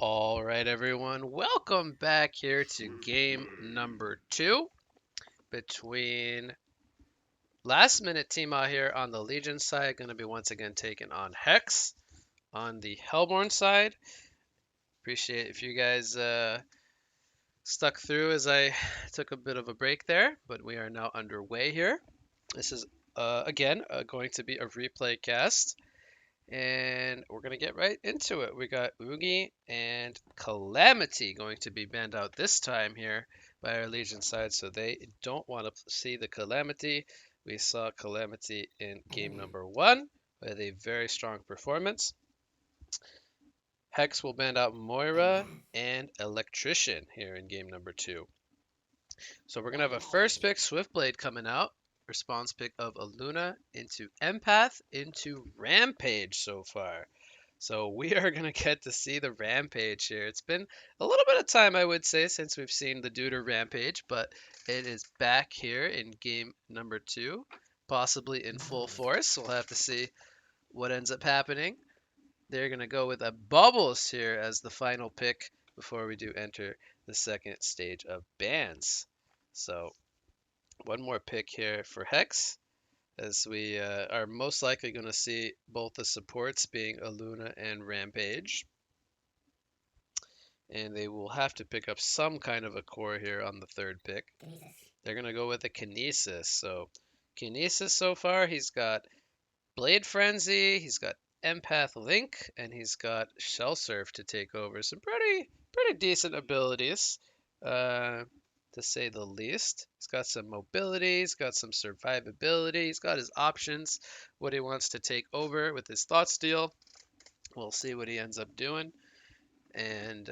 All right, everyone, welcome back here to game number two between last minute Tima here on the Legion side, going to be once again taking on Hex on the Hellborn side. Appreciate if you guys stuck through as I took a bit of a break there, but we are now underway here. This is again going to be a replay cast. And we're going to get right into it. We got Oogie and Calamity going to be banned out this time here by our Legion side, so they don't want to see the Calamity. We saw Calamity in game number one with a very strong performance. Hex will ban out Moira and Electrician here in game number two. So we're going to have a first pick, Swiftblade, coming out. Response pick of Aluna into Empath into Rampage so far. So we are going to get to see the Rampage here. It's been a little bit of time, I would say, since we've seen the Duder Rampage, but it is back here in game number two, possibly in full force. We'll have to see what ends up happening. They're going to go with a Bubbles here as the final pick before we do enter the second stage of bans. So one more pick here for Hex, as we are most likely going to see both the supports being Aluna and Rampage. And they will have to pick up some kind of a core here on the third pick. They're going to go with a Kinesis. So Kinesis so far, he's got Blade Frenzy, he's got Empath Link, and he's got Shell Surf to take over. Some pretty decent abilities, to say the least. He's got some mobility, he's got some survivability, he's got his options, what he wants to take over with his Thought Steal. We'll see what he ends up doing. And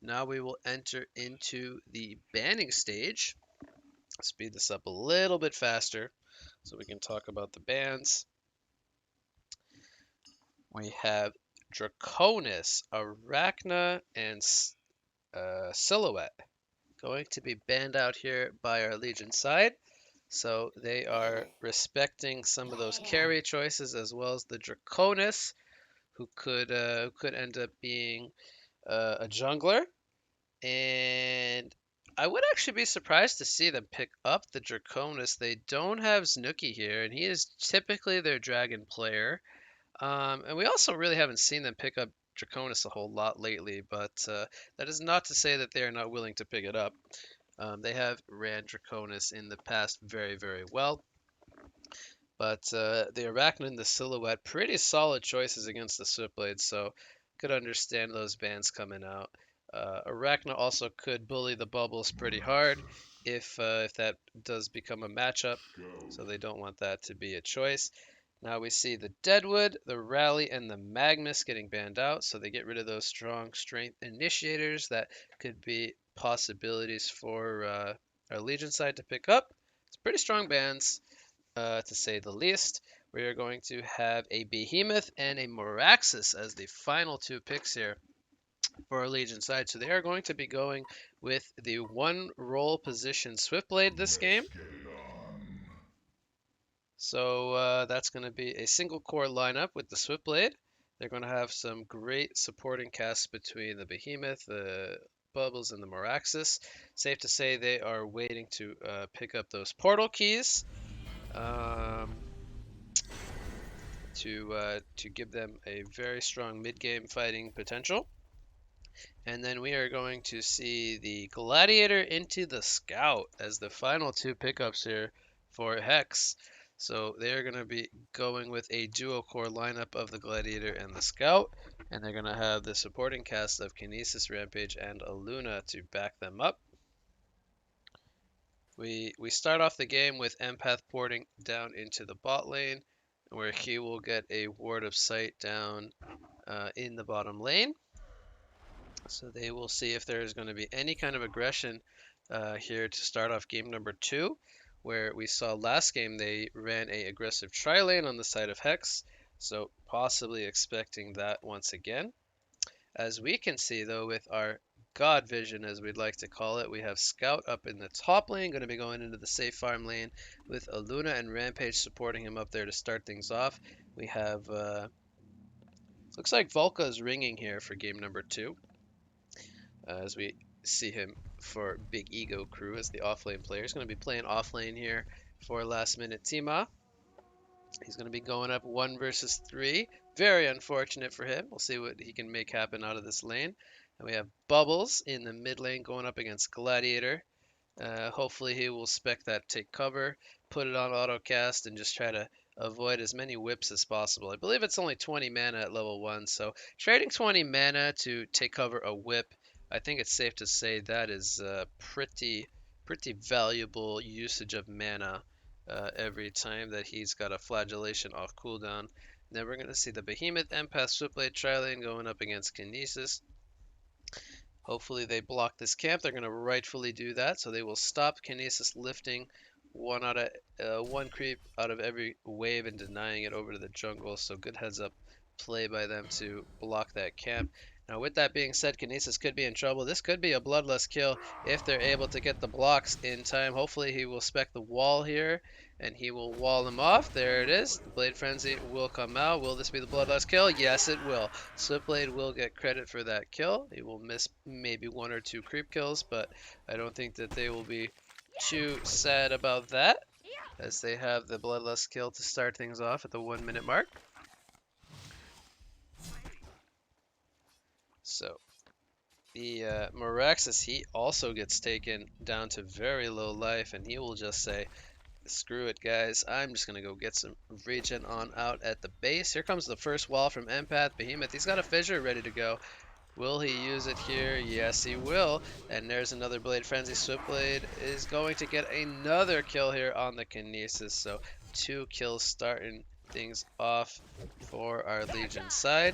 now we will enter into the banning stage. Speed this up a little bit faster so we can talk about the bans. We have Draconis, Arachna, and Silhouette going to be banned out here by our Legion side. So they are respecting some of those carry choices as well as the Draconis, who could end up being a jungler. And I would actually be surprised to see them pick up the Draconis. They don't have Snooki here, and he is typically their dragon player. And we also really haven't seen them pick up Draconis a whole lot lately, but that is not to say that they are not willing to pick it up. They have ran Draconis in the past very well. But the Arachnid and the Silhouette, pretty solid choices against the Switchblade, so could understand those bans coming out. Arachna also could bully the Bubbles pretty hard if that does become a matchup, so they don't want that to be a choice. Now we see the Deadwood, the Rally, and the Magnus getting banned out, so they get rid of those strong strength initiators that could be possibilities for our Legion side to pick up. It's pretty strong bans, to say the least. We are going to have a Behemoth and a Moraxis as the final two picks here for our Legion side. So they are going to be going with the one role position Swiftblade this game. So that's going to be a single core lineup with the Swiftblade. They're going to have some great supporting casts between the Behemoth, the Bubbles, and the Moraxis. Safe to say they are waiting to pick up those portal keys. To give them a very strong mid-game fighting potential. And then we are going to see the Gladiator into the Scout as the final two pickups here for Hex. So they're going to be going with a duo core lineup of the Gladiator and the Scout, and they're going to have the supporting cast of Kinesis, Rampage, and Aluna to back them up. We start off the game with Empath porting down into the bot lane, where he will get a Ward of Sight down in the bottom lane. So they will see if there's going to be any kind of aggression here to start off game number two, where we saw last game they ran a aggressive tri-lane on the side of Hex, so possibly expecting that once again. As we can see though, with our God Vision, as we'd like to call it, we have Scout up in the top lane, going to be going into the safe farm lane with Aluna and Rampage supporting him up there to start things off. We have Looks like Volka is ringing here for game number 2, as we see him for Big Ego Crew as the offlane player. He's going to be playing offlane here for last minute Tima. He's going to be going up 1 versus 3. Very unfortunate for him. We'll see what he can make happen out of this lane. And we have Bubbles in the mid lane going up against Gladiator. Hopefully he will spec that take cover, put it on autocast, and just try to avoid as many whips as possible. I believe it's only 20 mana at level 1, so trading 20 mana to take cover a whip, I think it's safe to say that is pretty valuable usage of mana every time that he's got a flagellation off cooldown. Then we're going to see the Behemoth Empath Switchblade Trilane going up against Kinesis. Hopefully they block this camp. They're going to rightfully do that, so they will stop Kinesis lifting one creep out of every wave and denying it over to the jungle. So good heads up play by them to block that camp. Now with that being said, Kinesis could be in trouble. This could be a bloodless kill if they're able to get the blocks in time. Hopefully he will spec the wall here and he will wall them off. There it is. The Blade Frenzy will come out. Will this be the bloodless kill? Yes, it will. Switchblade will get credit for that kill. He will miss maybe 1 or 2 creep kills, but I don't think that they will be too sad about that, as they have the bloodless kill to start things off at the 1 minute mark. So the Meraxes, he also gets taken down to very low life, and he will just say, screw it, guys. I'm just going to go get some regen on out at the base. Here comes the first wall from Empath Behemoth. He's got a fissure ready to go. Will he use it here? Yes, he will. And there's another Blade Frenzy. Switchblade is going to get another kill here on the Kinesis. So 2 kills starting things off for our Legion side.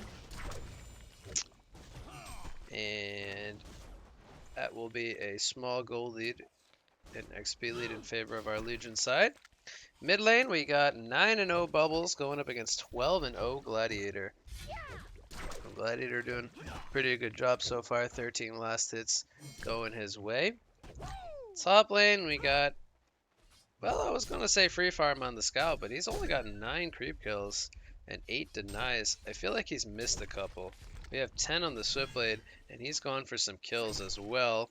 And that will be a small goal lead, an XP lead in favor of our Legion side. Mid lane, we got 9-0 Bubbles going up against 12-0 Gladiator. Gladiator doing a pretty good job so far. 13 last hits going his way. Top lane, we got, well, I was going to say free farm on the Scout, but he's only got 9 creep kills and 8 denies. I feel like he's missed a couple. We have 10 on the Switchblade, and he's gone for some kills as well.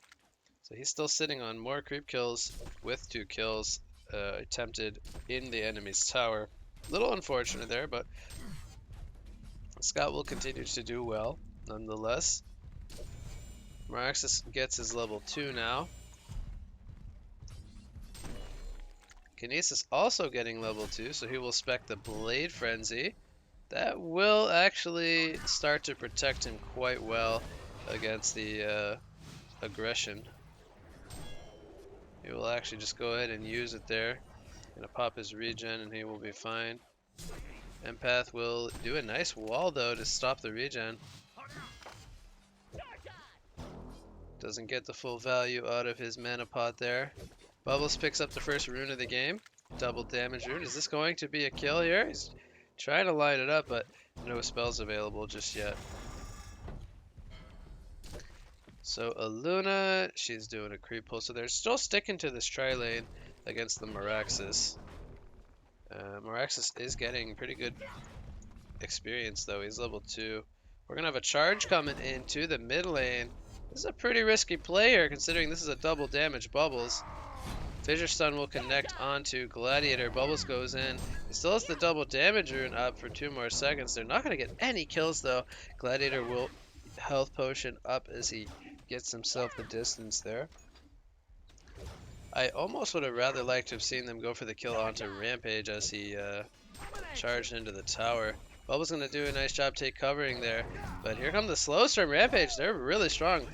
So he's still sitting on more creep kills with 2 kills attempted in the enemy's tower. A little unfortunate there, but Scout will continue to do well nonetheless. Meraxes gets his level 2 now. Kinesis also getting level 2, so he will spec the Blade Frenzy. That will actually start to protect him quite well against the aggression. He will actually just go ahead and use it there. Gonna pop his regen and he will be fine. Empath will do a nice wall though to stop the regen. Doesn't get the full value out of his mana pot there. Bubbles picks up the first rune of the game. Double damage rune. Is this going to be a kill here? He's trying to line it up, but no spells available just yet. So Aluna, she's doing a creep pull. So they're still sticking to this tri-lane against the Meraxes. Meraxes is getting pretty good experience though. He's level 2. We're going to have a charge coming into the mid lane. This is a pretty risky play here considering this is a double damage Bubbles. Fissure Stun will connect onto Gladiator. Bubbles goes in. He still has the double damage rune up for 2 more seconds. They're not going to get any kills though. Gladiator will health potion up as he gets himself the distance there. I almost would have rather liked to have seen them go for the kill onto Rampage as he charged into the tower. Bubbles going to do a nice job covering there. But here come the slows from Rampage. They're really strong.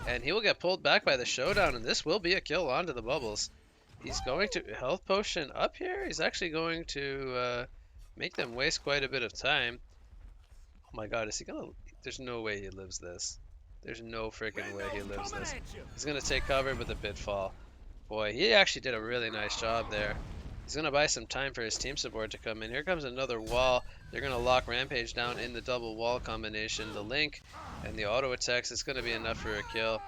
And he will get pulled back by the Showdown, and this will be a kill onto the Bubbles. He's going to health potion up here. He's actually going to make them waste quite a bit of time. Oh my god, is he gonna... There's no way he lives this. There's no freaking way he lives this. He's gonna take cover with a Bitfall. Boy, he actually did a really nice job there. He's gonna buy some time for his team support to come in. Here comes another wall. They're gonna lock Rampage down in the double wall combination. The Link and the auto attacks is gonna be enough for a kill,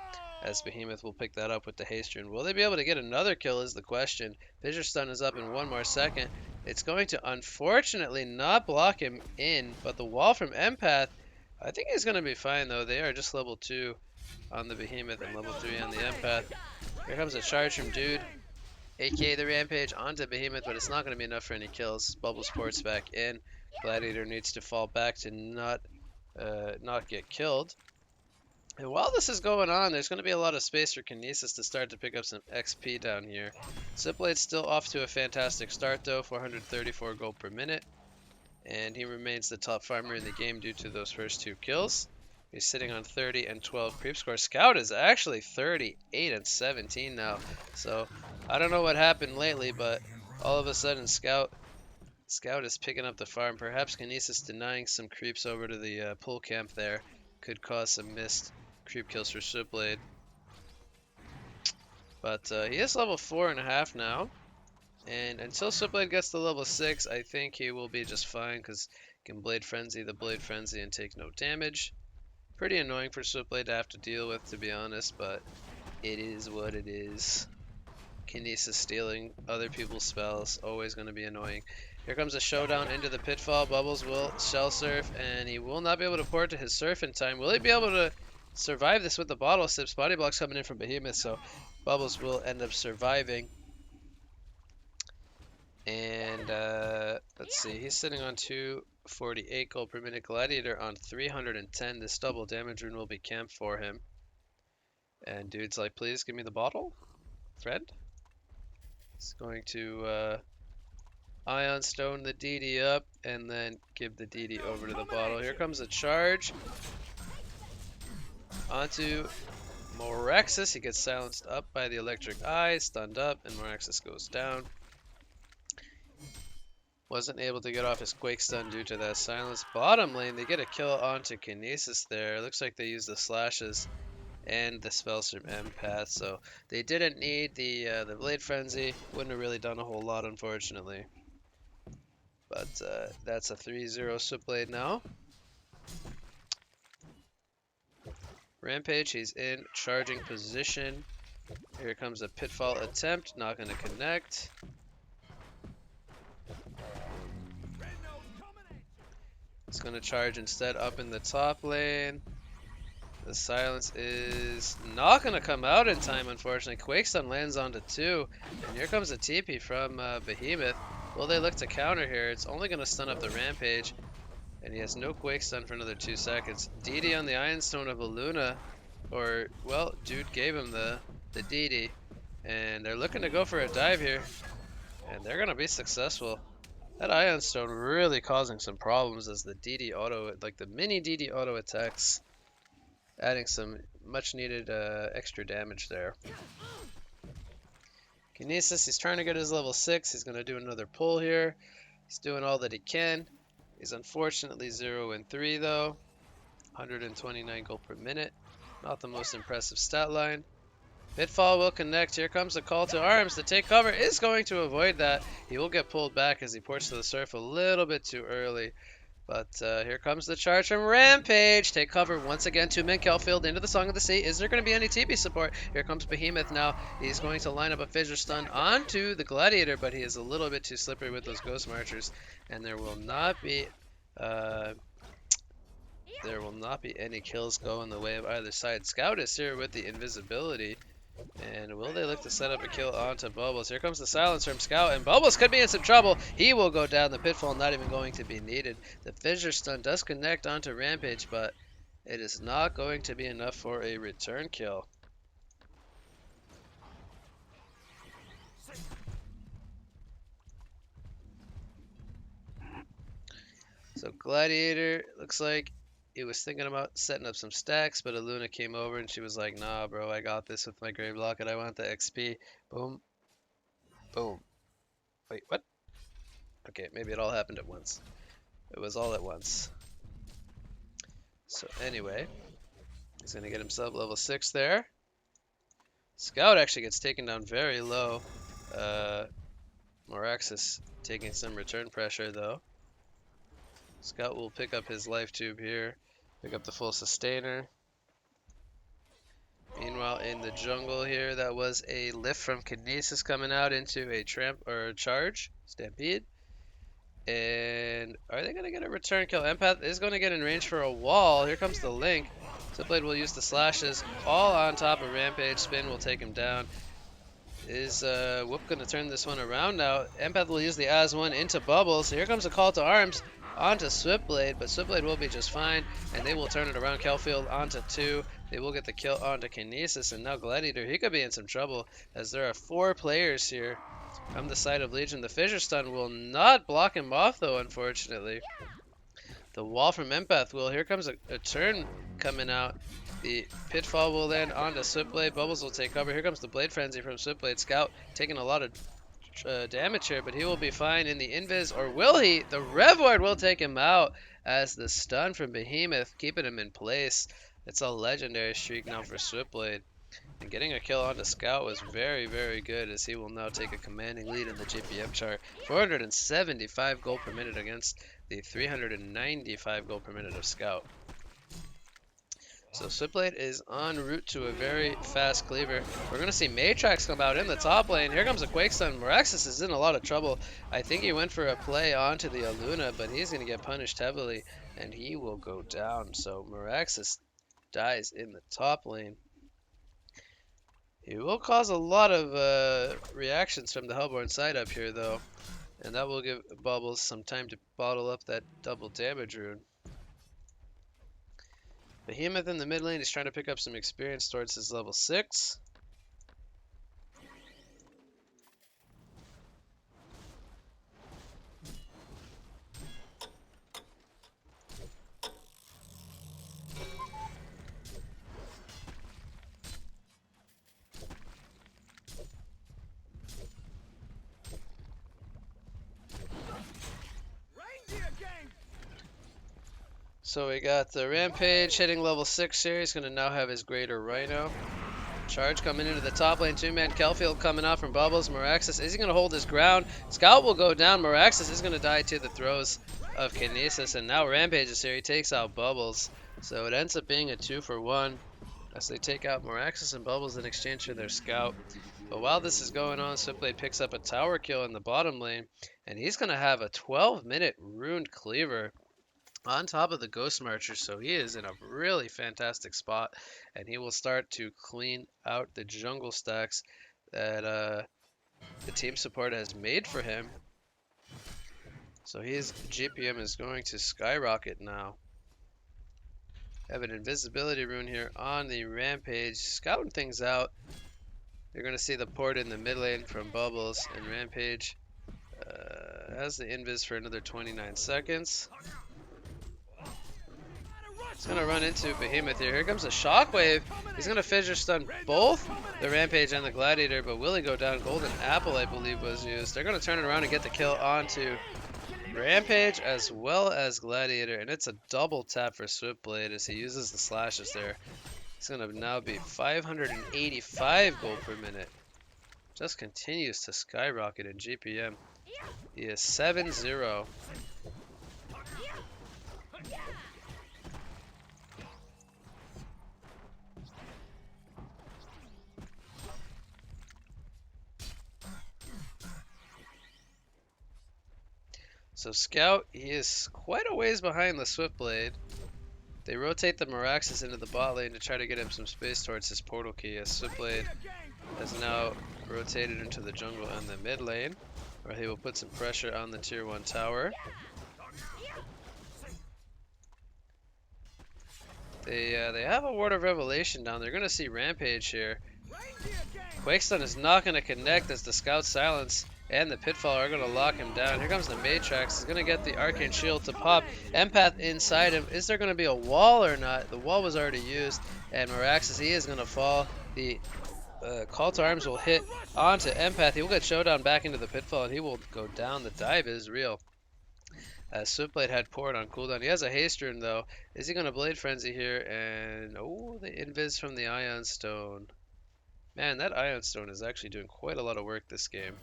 as Behemoth will pick that up with the haste rune. Will they be able to get another kill is the question. Fissure Stun is up in 1 more second. It's going to unfortunately not block him in, but the wall from Empath I think he's gonna be fine though. They are just level 2 on the Behemoth and level 3 on the Empath. Here comes a charge from Dude, aka the Rampage, onto Behemoth, but it's not gonna be enough for any kills. Bubbles ports back in. Gladiator needs to fall back to not get killed. And while this is going on, there's going to be a lot of space for Kinesis to start to pick up some XP down here. Zipblade's still off to a fantastic start though, 434 gold per minute. And he remains the top farmer in the game due to those first 2 kills. He's sitting on 30 and 12 creep score. Scout is actually 38 and 17 now. So I don't know what happened lately, but all of a sudden Scout is picking up the farm. Perhaps Kinesis denying some creeps over to the pool camp there could cause some missed creep kills for Switchblade. But he is level 4.5 now. And until Switchblade gets to level 6, I think he will be just fine because he can Blade Frenzy the Blade Frenzy and take no damage. Pretty annoying for Switchblade to have to deal with, to be honest, but it is what it is. Kinesis stealing other people's spells, always going to be annoying. Here comes a showdown into the pitfall. Bubbles will shell surf, and he will not be able to port to his surf in time. Will he be able to survive this with the bottle sips? Body blocks coming in from Behemoth, so Bubbles will end up surviving. And let's see, he's sitting on 248 gold per minute. Gladiator on 310. This double damage rune will be camped for him. And Dude's like, please give me the bottle, friend. He's going to Ion Stone the DD up and then give the DD over to the bottle. Here comes a charge onto Moraxis. He gets silenced up by the electric eye, stunned up, and Moraxis goes down. Wasn't able to get off his Quake Stun due to that silence. Bottom lane, they get a kill onto Kinesis there. Looks like they use the slashes and the spells from Empath, so they didn't need the Blade Frenzy. Wouldn't have really done a whole lot, unfortunately. But that's a 3-0 Switchblade now. Rampage, he's in charging position. Here comes a pitfall attempt, not going to connect. He's going to charge instead up in the top lane. The silence is not going to come out in time, unfortunately. Quakestun lands onto 2. And here comes a TP from Behemoth. Will they look to counter here? It's only going to stun up the Rampage. And he has no Quakestun for another 2 seconds. DD on the Iron Stone of Aluna. Or, well, Dude gave him the DD. And they're looking to go for a dive here. And they're going to be successful. That Ion Stone really causing some problems as the DD auto, like the mini DD auto attacks, adding some much needed extra damage there. Kinesis, he's trying to get his level 6. He's going to do another pull here. He's doing all that he can. He's unfortunately 0 and 3 though. 129 gold per minute. Not the most impressive stat line. Pitfall will connect. Here comes a call to arms. To take cover is going to avoid that. He will get pulled back as he ports to the surf a little bit too early. But here comes the charge from Rampage. Take cover once again. 2-man Kelfield into the Song of the Sea. Is there going to be any TP support? Here comes Behemoth now. He's going to line up a Fissure Stun onto the Gladiator, but he is a little bit too slippery with those Ghost Marchers. And there will not be any kills going the way of either side. Scout is here with the invisibility. And will they look to set up a kill onto Bubbles? Here comes the silence from Scout, and Bubbles could be in some trouble. He will go down. The pitfall not even going to be needed. The Fissure Stun does connect onto Rampage, but it is not going to be enough for a return kill. So Gladiator looks like he was thinking about setting up some stacks, but Aluna came over and she was like, nah, bro, I got this with my Grave Locket. I want the XP. Boom. Boom. Wait, what? Okay, maybe it all happened at once. It was all at once. So anyway, he's going to get himself level 6 there. Scout actually gets taken down very low. Moraxis taking some return pressure, though. Scout will pick up his life tube here. Pick up the full sustainer. Meanwhile, in the jungle here, that was a lift from Kinesis coming out into a tramp or a charge, stampede. And are they going to get a return kill? Empath is going to get in range for a wall. Here comes the Link. Switchblade will use the slashes all on top of Rampage. Spin will take him down. Is Whoop going to turn this one around now? Empath will use the As 1 into Bubbles. Here comes a call to arms onto Switchblade, but Switchblade will be just fine, and they will turn it around. Kelfield onto 2. They will get the kill onto Kinesis, and now Gladiator, he could be in some trouble, as there are 4 players here on the side of Legion. The Fissure Stun will not block him off, though, unfortunately. The wall from Empath will. Here comes a turn coming out. The Pitfall will land onto Switchblade. Bubbles will take cover. Here comes the Blade Frenzy from Switchblade. Scout taking a lot of damage here, but he will be fine in the Invis. Or will he? The Revoid will take him out as the stun from Behemoth, keeping him in place. It's a legendary streak now for Switchblade. And getting a kill onto Scout was very, very good, as he will now take a commanding lead in the GPM chart. 475 gold per minute against the 395 gold per minute of Scout. So Switchblade is en route to a very fast cleaver. We're going to see Matrax come out in the top lane. Here comes a Quake Stun. Meraxis is in a lot of trouble. I think he went for a play onto the Aluna, but he's going to get punished heavily, and he will go down. So Meraxis dies in the top lane. He will cause a lot of reactions from the Hellborn side up here, though. And that will give Bubbles some time to bottle up that double damage rune. Behemoth in the mid lane is trying to pick up some experience towards his level 6. So we got the Rampage hitting level 6 here. He's going to now have his Greater Rhino. Charge coming into the top lane. 2-man Kelfield coming out from Bubbles. Meraxis, is he going to hold his ground? Scout will go down. Meraxis is going to die to the throws of Kinesis. And now Rampage is here. He takes out Bubbles. So it ends up being a 2-for-1 as they take out Meraxis and Bubbles in exchange for their Scout. But while this is going on, Switchblade picks up a tower kill in the bottom lane. And he's going to have a 12-minute Runed Cleaver on top of the Ghost Marcher, so he is in a really fantastic spot, and he will start to clean out the jungle stacks that the team support has made for him. So his GPM is going to skyrocket now. Have an invisibility rune here on the Rampage, scouting things out. You're going to see the port in the mid lane from Bubbles, and Rampage has the invis for another 29 seconds. He's going to run into Behemoth here. Here comes a Shockwave. He's going to Fissure Stun both the Rampage and the Gladiator, but will he go down? Golden Apple, I believe, was used. They're going to turn it around and get the kill onto Rampage as well as Gladiator, and it's a double tap for Switchblade as he uses the slashes there. He's going to now be 585 gold per minute. Just continues to skyrocket in GPM. He is 7-0. So Scout, he is quite a ways behind the Switchblade. They rotate the Meraxis into the bot lane to try to get him some space towards his portal key, as Switchblade has now rotated into the jungle and the mid lane, where he will put some pressure on the tier 1 tower. They have a Ward of Revelation down. They're going to see Rampage here. Quakestun is not going to connect as the Scout Silence and the Pitfall are going to lock him down. Here comes the Matrax. He's going to get the Arcane Shield to pop. Empath inside him. Is there going to be a wall or not? The wall was already used. And Meraxis, he is going to fall. The Call to Arms will hit onto Empath. He will get Showdown back into the Pitfall, and he will go down. The dive is real. Switchblade had Port on cooldown. He has a haste rune, though. Is he going to Blade Frenzy here? And, oh, the Invis from the Ion Stone. Man, that Ion Stone is actually doing quite a lot of work this game.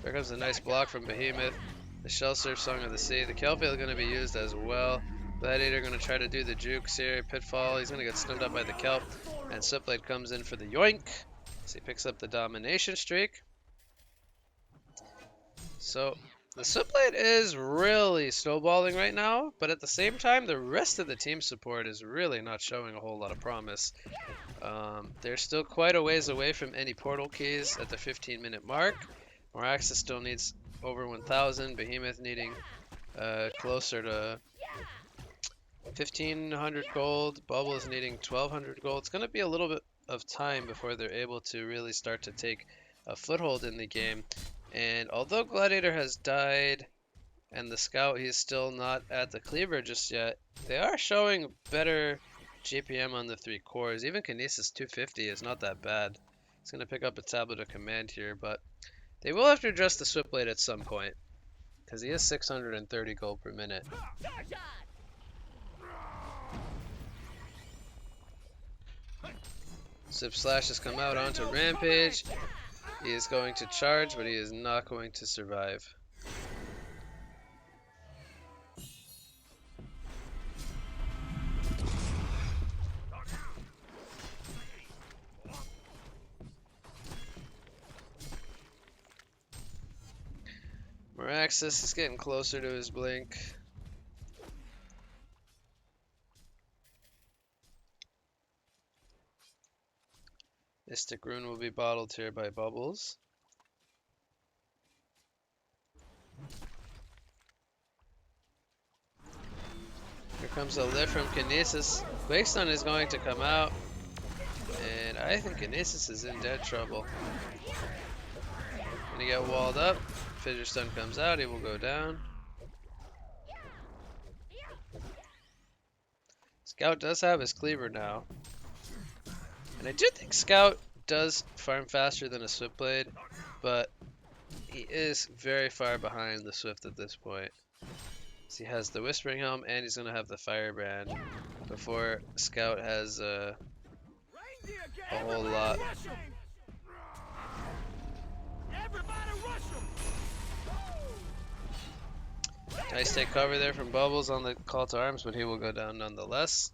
There comes a nice block from Behemoth. The Shell Surf Song of the Sea. The Kelpie is going to be used as well. Gladiator going to try to do the jukes here. Pitfall. He's going to get stunned up by the Kelp. And Switchblade comes in for the yoink. So he picks up the domination streak. So the Switchblade is really snowballing right now, but at the same time, the rest of the team support is really not showing a whole lot of promise. They're still quite a ways away from any portal keys at the 15-minute mark. Moraxis still needs over 1,000, Behemoth needing closer to 1,500 gold, Bubble is needing 1,200 gold. It's going to be a little bit of time before they're able to really start to take a foothold in the game. And although Gladiator has died and the Scout, he's still not at the Cleaver just yet, they are showing better GPM on the 3 cores. Even Kinesis 250 is not that bad. It's going to pick up a Tablet of Command here, but they will have to address the Switchblade at some point, because he is 630 gold per minute. Zip Slash has come out onto Rampage. He is going to charge, but he is not going to survive. Moraxis is getting closer to his blink. Mystic Rune will be bottled here by Bubbles. Here comes a lift from Kinesis. Quakestun is going to come out, and I think Kinesis is in dead trouble. Gonna get walled up. Fissure Stun comes out, he will go down. Scout does have his Cleaver now. And I do think Scout does farm faster than a Swiftblade, but he is very far behind the Swift at this point. So he has the Whispering Helm and he's going to have the Firebrand before Scout has a whole lot. Nice take cover there from Bubbles on the call to arms, but he will go down nonetheless.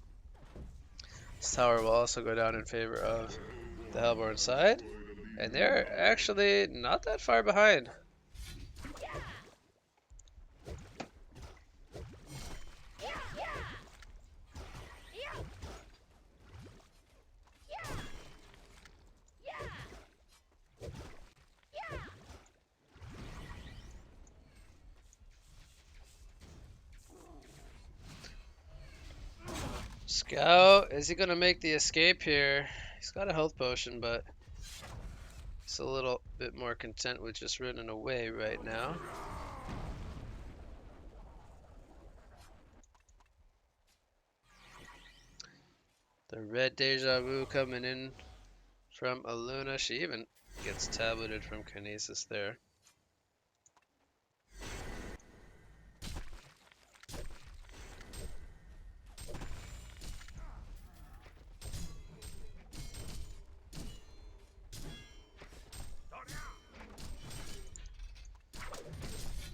This tower will also go down in favor of the Hellborn side, and they're actually not that far behind. Scout, is he going to make the escape here? He's got a health potion, but he's a little bit more content with just running away right now. The red Deja Vu coming in from Aluna. She even gets tableted from Kinesis there.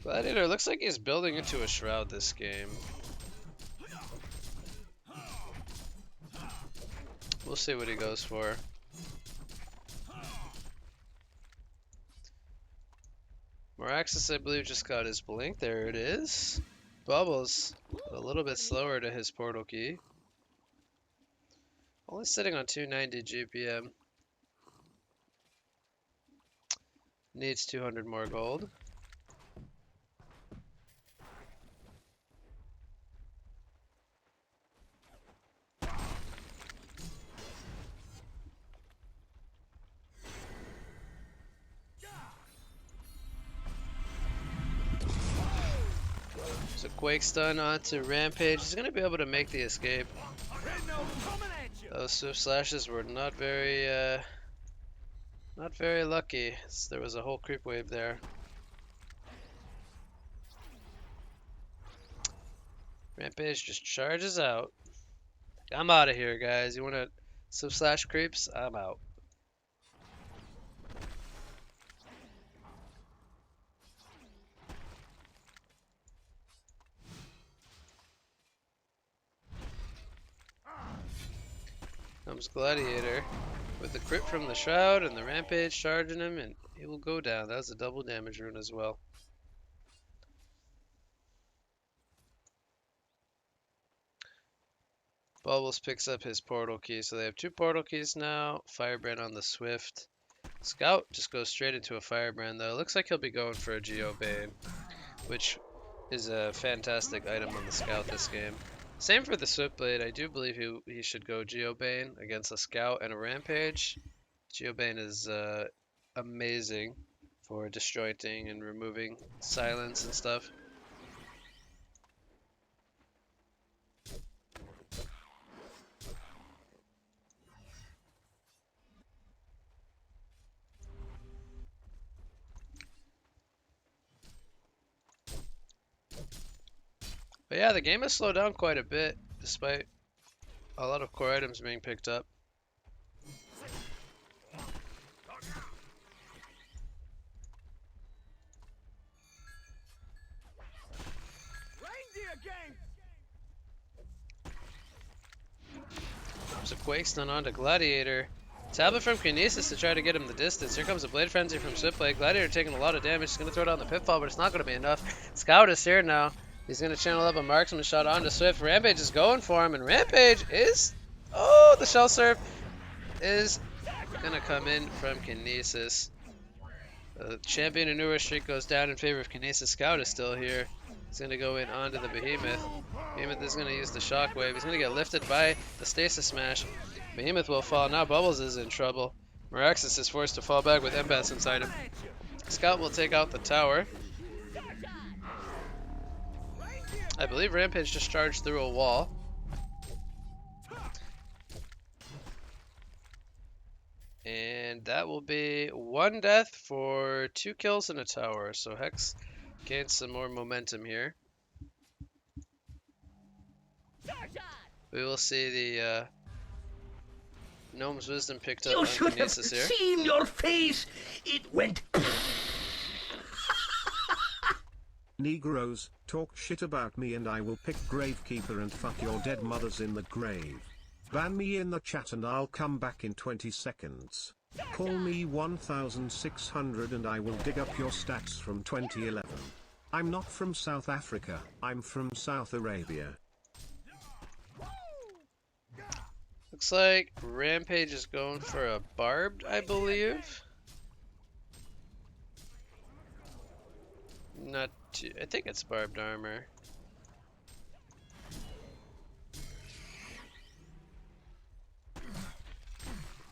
Gladiator looks like he's building into a shroud this game. We'll see what he goes for. Moraxis, I believe, just got his blink. There it is. Bubbles, a little bit slower to his portal key. Only sitting on 290 GPM. Needs 200 more gold. So Quake Stun onto Rampage. He's going to be able to make the escape. Those Swift Slashes were not very lucky. There was a whole creep wave there. Rampage just charges out. I'm out of here, guys. You want to Swift Slash creeps? I'm out. Comes Gladiator with the crit from the Shroud and the Rampage charging him, and he will go down. That was a double damage rune as well. Bubbles picks up his portal key, so they have 2 portal keys now. Firebrand on the Swift. Scout just goes straight into a Firebrand though. Looks like he'll be going for a Geobane, which is a fantastic item on the Scout this game. Same for the Swiftblade. I do believe he should go Geobane against a Scout and a Rampage. Geobane is amazing for disjointing and removing silence and stuff. But yeah, the game has slowed down quite a bit, despite a lot of core items being picked up. There's a Quake stun onto Gladiator. Tablet from Kinesis to try to get him the distance. Here comes a Blade Frenzy from Swiftblade. Gladiator taking a lot of damage. He's going to throw down the Pitfall, but it's not going to be enough. Scout is here now. He's going to channel up a Marksman shot onto Swift. Rampage is going for him, and Rampage is... Oh, the Shell Surf is going to come in from Kinesis. The champion and newer streak goes down in favor of Kinesis. Scout is still here. He's going to go in onto the Behemoth. Behemoth is going to use the Shockwave. He's going to get lifted by the Stasis Smash. Behemoth will fall. Now Bubbles is in trouble. Meraxis is forced to fall back with Empaths inside him. Scout will take out the tower. I believe Rampage just charged through a wall. And that will be 1 death for 2 kills in a tower. So Hex gains some more momentum here. We will see the Gnome's Wisdom picked up on Kinesis here. You should have seen your face. It went... Negroes, talk shit about me and I will pick Gravekeeper and fuck your dead mothers in the grave. Ban me in the chat and I'll come back in 20 seconds. Call me 1600 and I will dig up your stats from 2011. I'm not from South Africa, I'm from South Arabia. Looks like Rampage is going for a Barbed, I believe. Not too, I think it's Barbed Armor.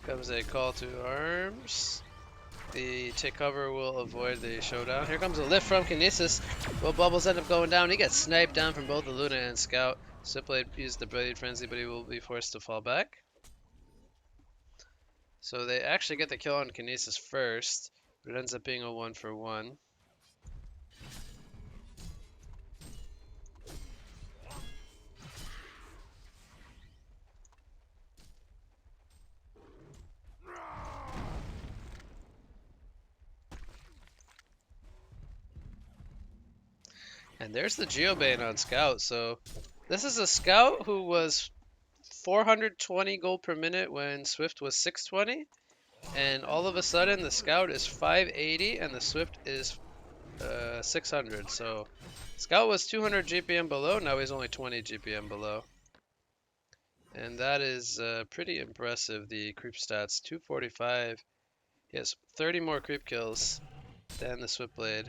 Comes a call to arms. The take cover will avoid the showdown. Here comes a lift from Kinesis. Will Bubbles end up going down? He gets sniped down from both the Luna and Scout. Swiftblade used the Blade Frenzy, but he will be forced to fall back. So they actually get the kill on Kinesis first, but it ends up being a 1-for-1. And there's the Geobane on Scout. So this is a Scout who was 420 gold per minute when Swift was 620. And all of a sudden the Scout is 580 and the Swift is 600. So Scout was 200 GPM below, now he's only 20 GPM below. And that is pretty impressive, the creep stats. 245. He has 30 more creep kills than the Swiftblade.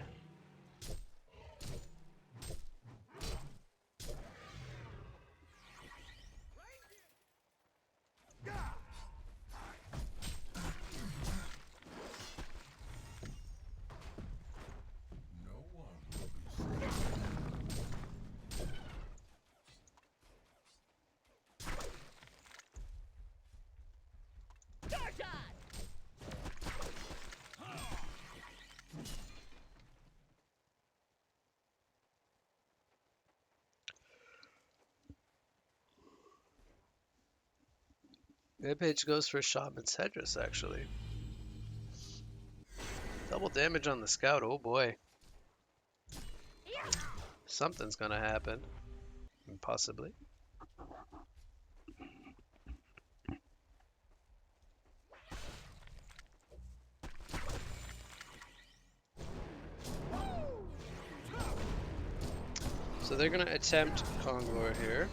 Rampage goes for Shaman's Headdress, actually. Double damage on the Scout, oh boy. Something's gonna happen. Possibly. So they're gonna attempt Conglore here.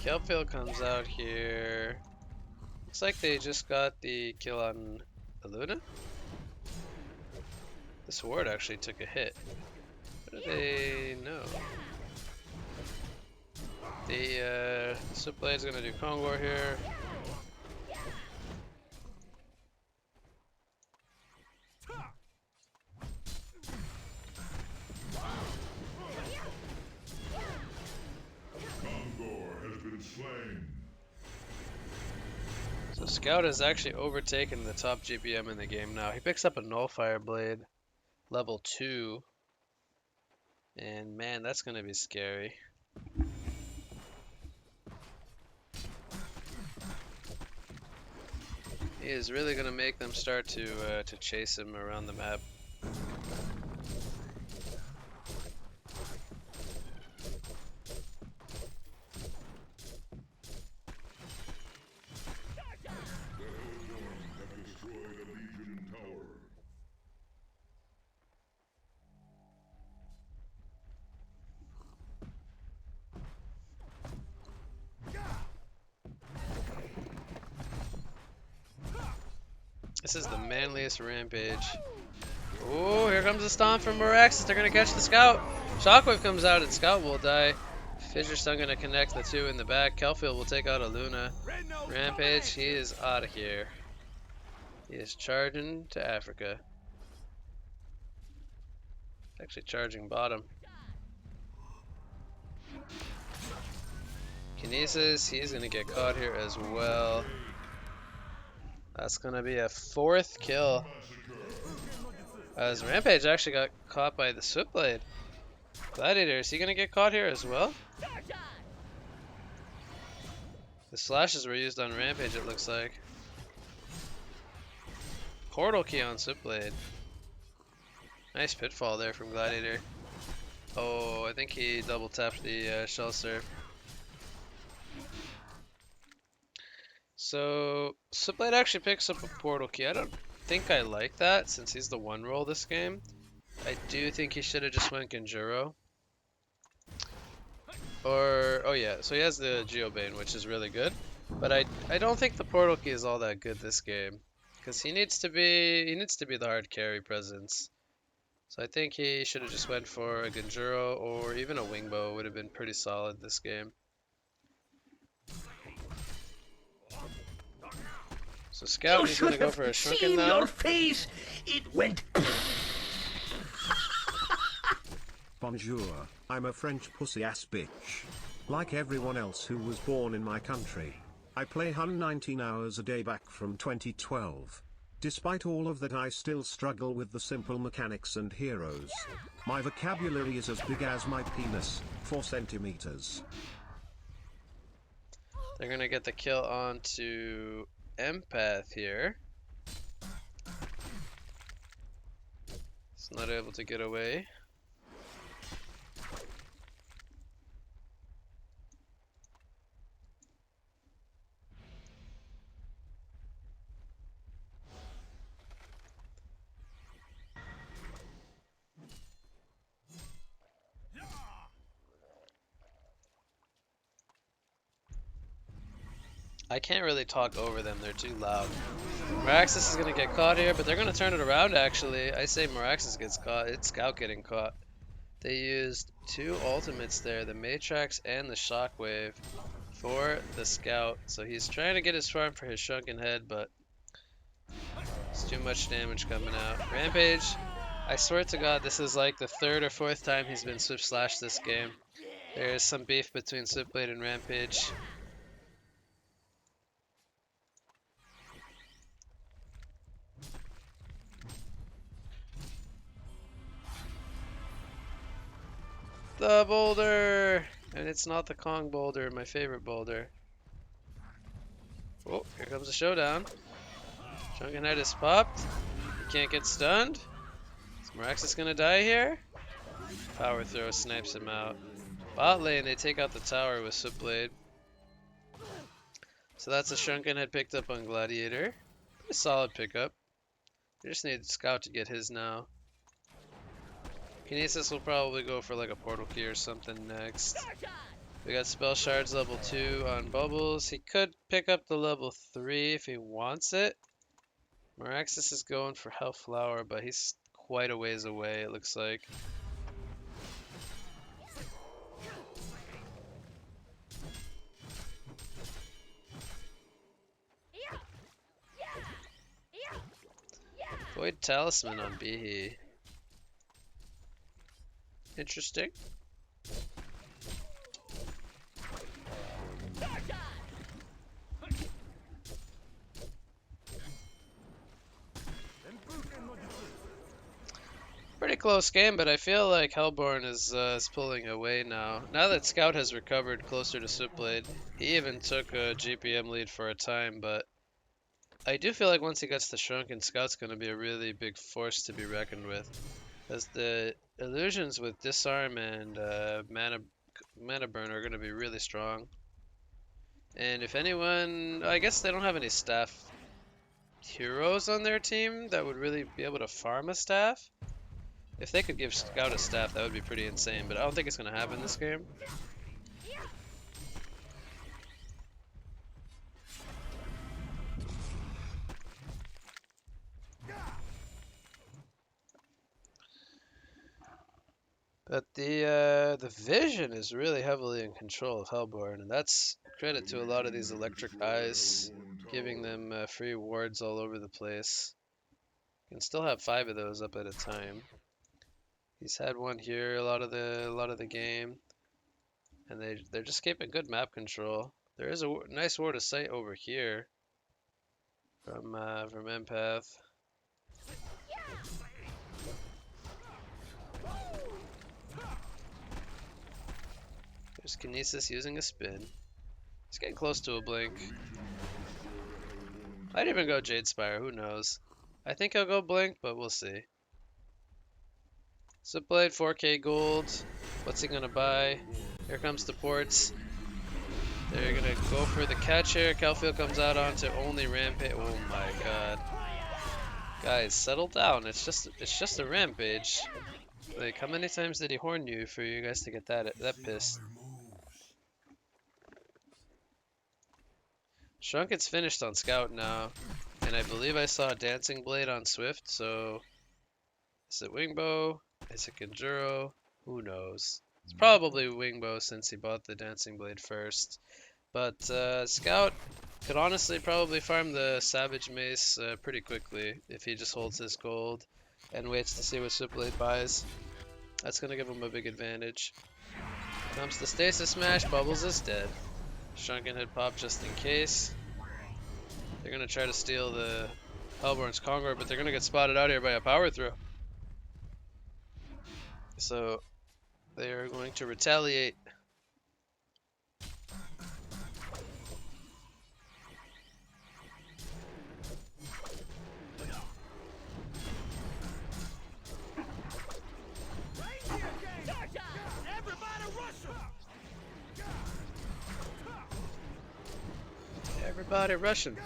Kelphiel comes out here. Looks like they just got the kill on Aluna. This ward actually took a hit. What do they know? The Switchblade's gonna do Kong War here. So Scout has actually overtaken the top GPM in the game now. He picks up a Nullfire Blade, level 2. And man, that's gonna be scary. He is really gonna make them start to chase him around the map. This is the manliest rampage. Oh, here comes the stomp from Moraxis. They're gonna catch the Scout. Shockwave comes out and Scout will die. Fissure Stun gonna connect the two in the back. Kelphiel will take out a Luna. Rampage, he is out of here. He is charging to Africa. Actually charging bottom. Kinesis, he's gonna get caught here as well. That's gonna be a 4th kill. As Rampage actually got caught by the Switchblade. Gladiator, is he gonna get caught here as well? The slashes were used on Rampage, it looks like. Portal key on Switchblade. Nice pitfall there from Gladiator. Oh, I think he double tapped the Shell Surf. So, Switchblade actually picks up a portal key. I don't think I like that since he's the one roll this game. I do think he should have just went Genjuro. Or, oh yeah, so he has the Geobane, which is really good. But I don't think the portal key is all that good this game. Because he needs to be the hard carry presence. So I think he should have just went for a Genjuro or even a Wingbow would have been pretty solid this game. So Scout is going to go for a Shrunken now. Your face. It went. Bonjour, I'm a French pussy ass bitch. Like everyone else who was born in my country. I play 119 hours a day back from 2012. Despite all of that, I still struggle with the simple mechanics and heroes. My vocabulary is as big as my penis, 4 centimeters. They're going to get the kill onto Empath here. He's not able to get away. I can't really talk over them, they're too loud. Meraxis is gonna get caught here, but they're gonna turn it around actually. I say Meraxis gets caught, it's Scout getting caught. They used 2 ultimates there, the Matrax and the Shockwave for the Scout. So he's trying to get his farm for his Shrunken Head, but it's too much damage coming out. Rampage, I swear to God, this is like the 3rd or 4th time he's been Swift Slash this game. There is some beef between Switchblade and Rampage. The boulder! And it's not the Kong boulder, my favorite boulder. Oh, here comes the showdown. Shrunken Head is popped. He can't get stunned. Is Meraxis gonna die here? Power throw snipes him out. Bot lane, they take out the tower with Switchblade. So that's a Shrunken Head picked up on Gladiator. A solid pickup. They just need Scout to get his now. Kinesis will probably go for like a portal key or something next. We got spell shards level 2 on Bubbles. He could pick up the level 3 if he wants it. Meraxis is going for Hellflower, but he's quite a ways away, it looks like. Void Talisman on Bihi. Interesting. Pretty close game, but I feel like Hellborn is pulling away now. Now that Scout has recovered closer to Switchblade, he even took a GPM lead for a time, but I do feel like once he gets the Shrunken, Scout's going to be a really big force to be reckoned with. Because the illusions with Disarm and mana Burn are going to be really strong. And if anyone, I guess they don't have any staff heroes on their team that would really be able to farm a staff. If they could give Scout a staff, that would be pretty insane, but I don't think it's going to happen this game. But the vision is really heavily in control of Hellborn, and that's credit to a lot of these electric eyes, giving them free wards all over the place. You can still have 5 of those up at a time. He's had one here a lot of the game, and they're just keeping good map control. There is a nice ward of sight over here from Empath. There's Kinesis using a spin. He's getting close to a blink. Might even go Jade Spire, who knows? I think he'll go blink, but we'll see. Switchblade, 4k gold. What's he gonna buy? Here comes the ports. They're gonna go for the catch here. Calfield comes out onto only Rampage. Oh my god. Guys, settle down. It's just a Rampage. Like, how many times did he horn you for you guys to get that pissed? Shrunken's finished on Scout now, and I believe I saw a Dancing Blade on Swift, so is it Wingbow? Is it Conjuro? Who knows? It's probably Wingbow since he bought the Dancing Blade first. But Scout could honestly probably farm the Savage Mace pretty quickly if he just holds his gold and waits to see what Switchblade buys. That's going to give him a big advantage. Comes the Stasis Smash, Bubbles is dead. Shrunken had popped just in case. They're going to try to steal the Hellborn's Conqueror, but they're going to get spotted out here by a power throw. So they are going to retaliate. Everybody rushing.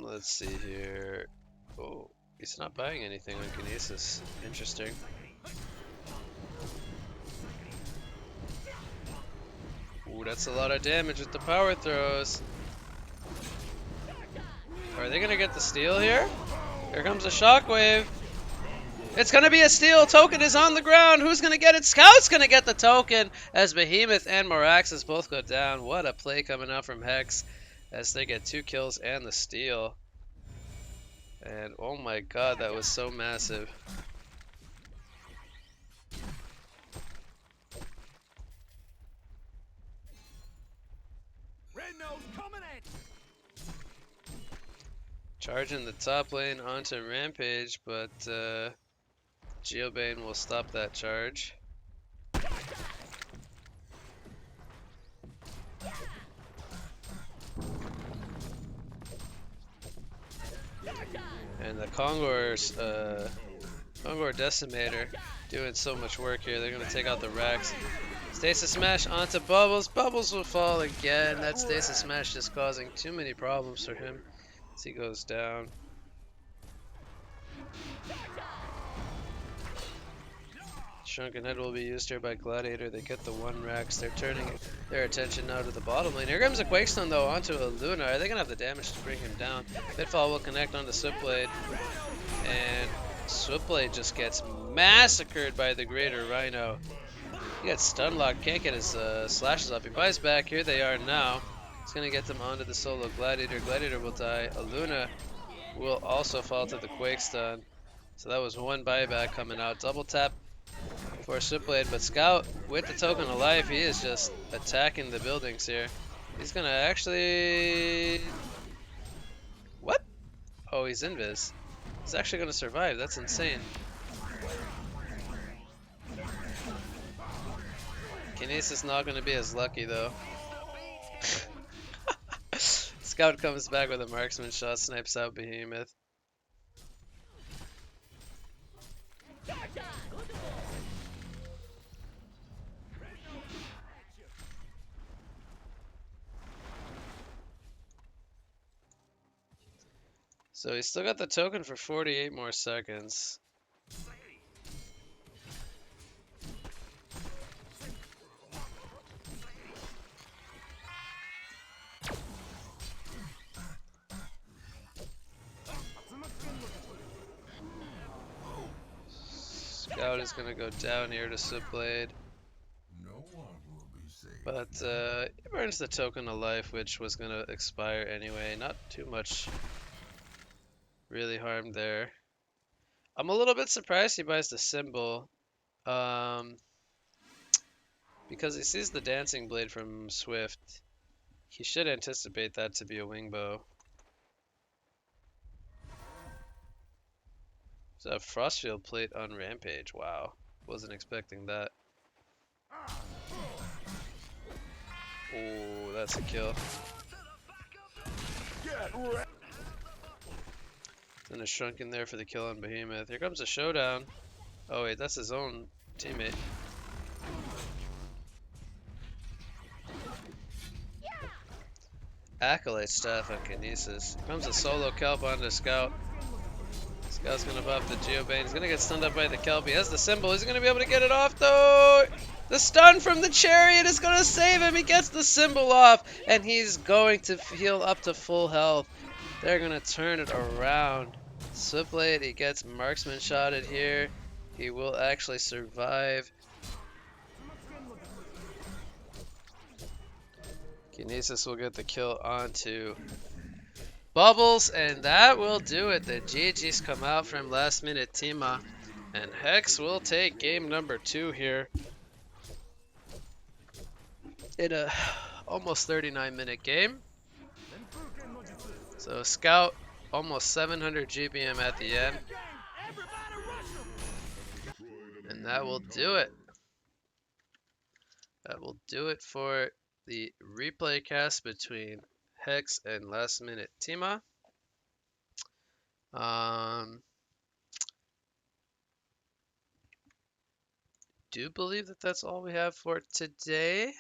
Let's see here. Oh, he's not buying anything on Kinesis. Interesting. Ooh, that's a lot of damage with the power throws. Are they gonna get the steal here? Here comes a shockwave. It's gonna be a steal. Token is on the ground. Who's gonna get it? Scout's gonna get the token as Behemoth and Meraxis both go down. What a play coming out from Hex as they get 2 kills and the steal. And oh my god, that was so massive. Charging the top lane onto Rampage, but Geobane will stop that charge. And the Conqueror Decimator Doing so much work here. They're gonna take out the Rex. Stasis Smash onto Bubbles. Bubbles will fall again. That Stasis Smash just causing too many problems for him as he goes down. Shrunken Head will be used here by Gladiator. They get the one Rex. They're turning their attention now to the bottom lane. Here comes a Quakestone though onto a Luna. Are they gonna have the damage to bring him down? Pitfall will connect onto Swipblade. And Swipblade just gets massacred by the Greater Rhino. He got stun locked, can't get his slashes off. He buys back. Here they are now. He's gonna get them onto the solo Gladiator. Gladiator will die. Aluna will also fall to the Quake Stun. So that was one buyback coming out. Double tap for Swipblade, but Scout with the token of life, he is just attacking the buildings here. He's gonna actually... What? Oh, he's invis. He's actually gonna survive. That's insane. Kinesis not gonna be as lucky though. Scout comes back with a marksman shot, snipes out Behemoth. So he's still got the token for 48 more seconds. Scout is gonna go down here to Swipblade. But he burns the token of life, which was gonna expire anyway. Not too much really harm there. I'm a little bit surprised he buys the symbol. Because he sees the dancing blade from Swift. He should anticipate that to be a wing bow. So a Frostfield plate on Rampage. Wow. Wasn't expecting that. Oh, that's a kill. Then a Shrunken there for the kill on Behemoth. Here comes a showdown. Oh wait, that's his own teammate. Acolyte staff on Kinesis. Here comes a solo kelp onto Scout. Scout's gonna buff the Geobane. He's gonna get stunned up by the kelp. He has the symbol. He's gonna be able to get it off though. The stun from the chariot is gonna save him. He gets the symbol off, and he's going to heal up to full health. They're gonna turn it around. Swipblade, he gets marksman shotted here. He will actually survive. Kinesis will get the kill onto Bubbles, and that will do it. The GG's come out from last minute Tima, and Hex will take game number 2 here in a almost 39-minute game. So Scout almost 700 GBM at the end, and that will do it. That will do it for the replay cast between Hex and last minute Tima. Do believe that that's all we have for today.